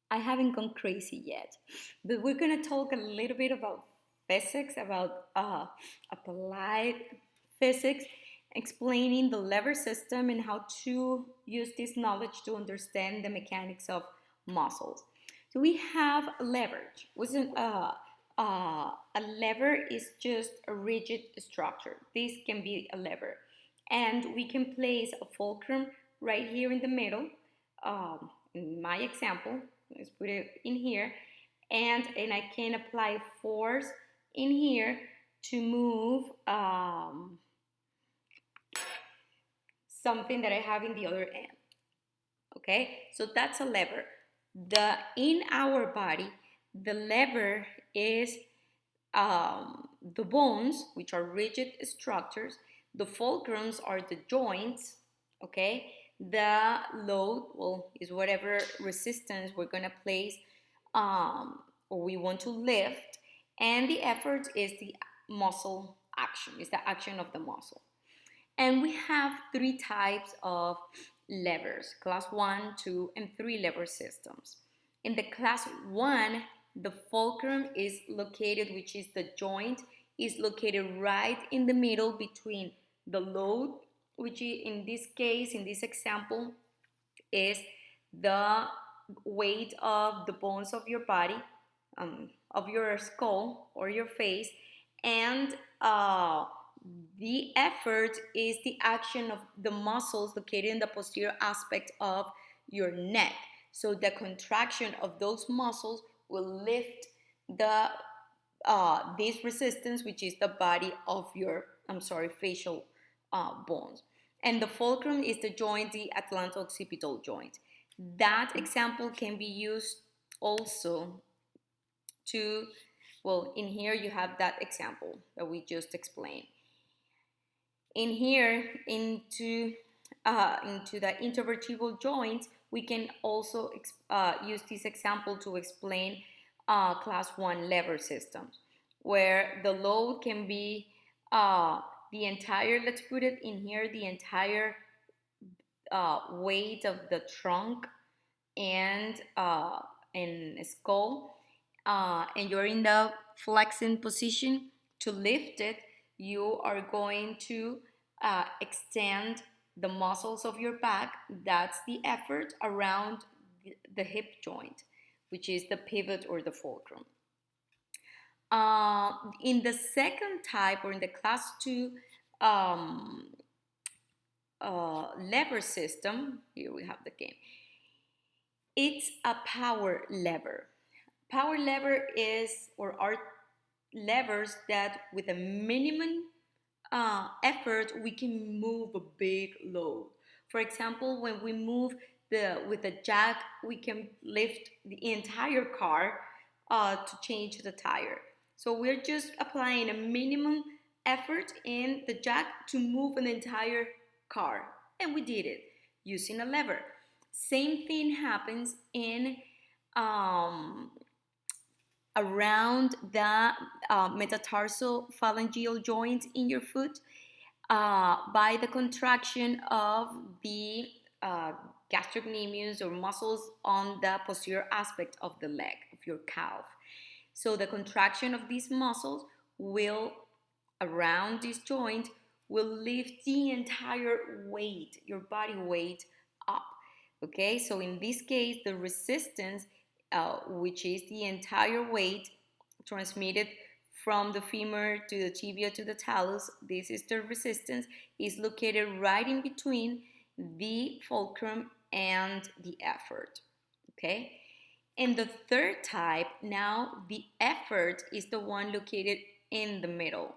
I haven't gone crazy yet, but we're gonna talk a little bit about physics, about applied physics, explaining the lever system and how to use this knowledge to understand the mechanics of muscles. So we have a leverage. A lever is just a rigid structure. This can be a lever, and we can place a fulcrum right here in the middle. In my example, let's put it in here, and I can apply force in here to move something that I have in the other end. Okay, so that's a lever. In our body, the lever is the bones, which are rigid structures. The fulcrums are the joints. Okay, the load, well, is whatever resistance we're gonna place or we want to lift, and the effort is the muscle action, is the action of the muscle. And we have three types of levers: class 1, 2, and 3 lever systems. In the class 1, the fulcrum is located, which is the joint, is located right in the middle between the load, which in this case, in this example, is the weight of the bones of your body, of your skull or your face, and the effort is the action of the muscles located in the posterior aspect of your neck. So the contraction of those muscles will lift the this resistance, which is the body of your, facial bones. And the fulcrum is the joint, the atlanto-occipital joint. That example can be used also to, well, in here you have that example that we just explained. In here, into the intervertebral joint, we can also use this example to explain class 1 lever systems, where the load can be the entire, let's put it in here, the entire weight of the trunk and skull, and you're in the flexing position to lift it. You are going to extend the muscles of your back. That's the effort around the hip joint, which is the pivot or the fulcrum. In the second type, or in the class 2 lever system, here we have the game. It's a power lever. Power lever is, or are levers that with a minimum effort we can move a big load. For example, when we move with a jack, we can lift the entire car to change the tire. So we're just applying a minimum effort in the jack to move an entire car, and we did it using a lever. Same thing happens in around the metatarsal phalangeal joint in your foot by the contraction of the gastrocnemius or muscles on the posterior aspect of the leg of your calf. So the contraction of these muscles will, around this joint, will lift the entire weight, your body weight, up. Okay, so in this case, the resistance, which is the entire weight transmitted from the femur to the tibia to the talus, this is the resistance, is located right in between the fulcrum and the effort. Okay, and the third type, now the effort is the one located in the middle.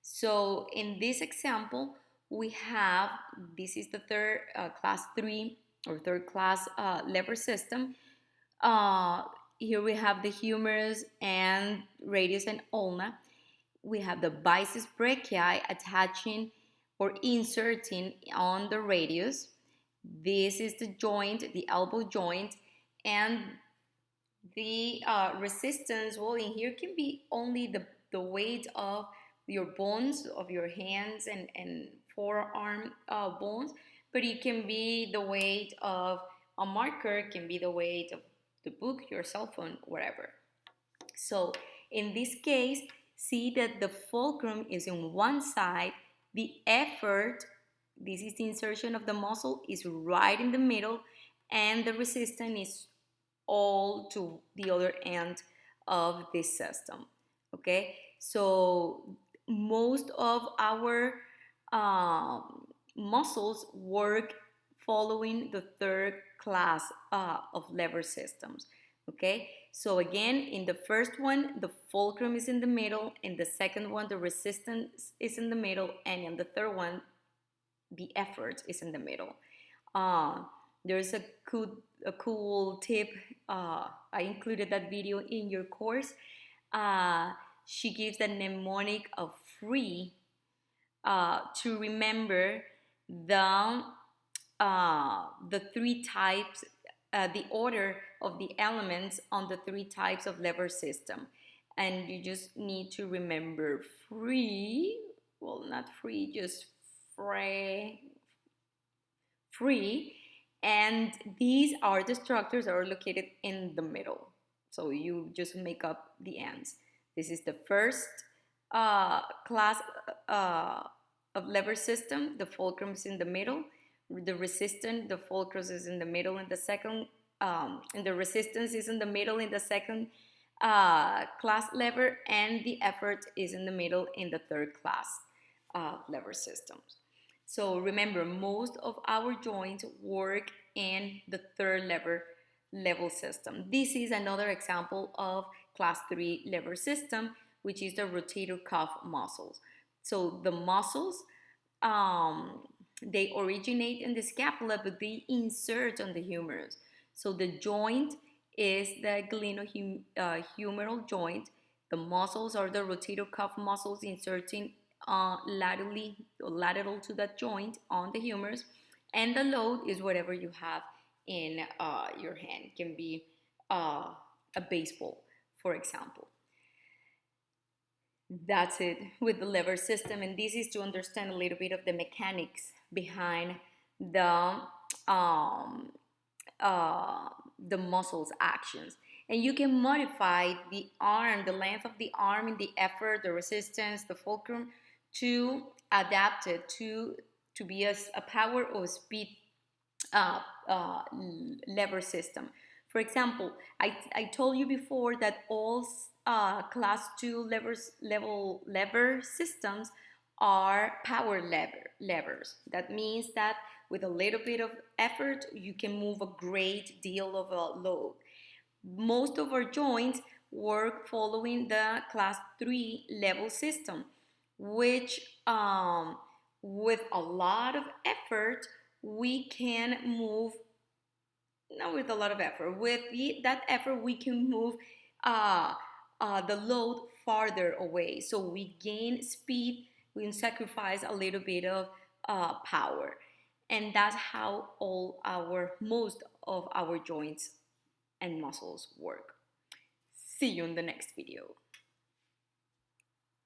So in this example, we have, this is the third class 3 or third class lever system. Here we have the humerus and radius and ulna. We have the biceps brachii attaching or inserting on the radius. This is the joint, the elbow joint, and the resistance, well, in here can be only the weight of your bones, of your hands and forearm bones, but it can be the weight of a marker, can be the weight of the book, your cell phone, whatever. So in this case, see that the fulcrum is on one side, the effort, this is the insertion of the muscle, is right in the middle, and the resistance is all to the other end of this system. Okay, so most of our muscles work following the third class of lever systems. Okay, so again, in the first one, the fulcrum is in the middle. In the second one, the resistance is in the middle. And in the third one, the effort is in the middle. Uh, there's a cool tip. I included that video in your course. Uh, she gives the mnemonic of free to remember the three types, the order of the elements on the three types of lever system. And you just need to remember free, well, not free, just free. And these are the structures that are located in the middle. So you just make up the ends. This is the first class of lever system. The fulcrum is in the middle. The resistance, the fulcrum is in the middle in the second, and the resistance is in the middle in the second class lever, and the effort is in the middle in the third class lever systems. So remember, most of our joints work in the third level system. This is another example of class 3 lever system, which is the rotator cuff muscles. So the muscles, they originate in the scapula, but they insert on the humerus. So the joint is the glenohumeral joint. The muscles are the rotator cuff muscles inserting lateral to that joint on the humerus, and the load is whatever you have in your hand. It can be a baseball, for example. That's it with the lever system, and this is to understand a little bit of the mechanics behind the um, the muscles actions. And you can modify the arm, the length of the arm, and the effort, the resistance, the fulcrum, to adapt it to be a power or speed uh, uh, lever system. For example, I told you before that all class 2 lever systems are power levers. That means that with a little bit of effort, you can move a great deal of a load. Most of our joints work following the class 3 level system, which with a lot of effort, we can move, not with a lot of effort, with that effort, we can move the load farther away. So we gain speed, we sacrifice a little bit of power. And that's how most of our joints and muscles work. See you in the next video.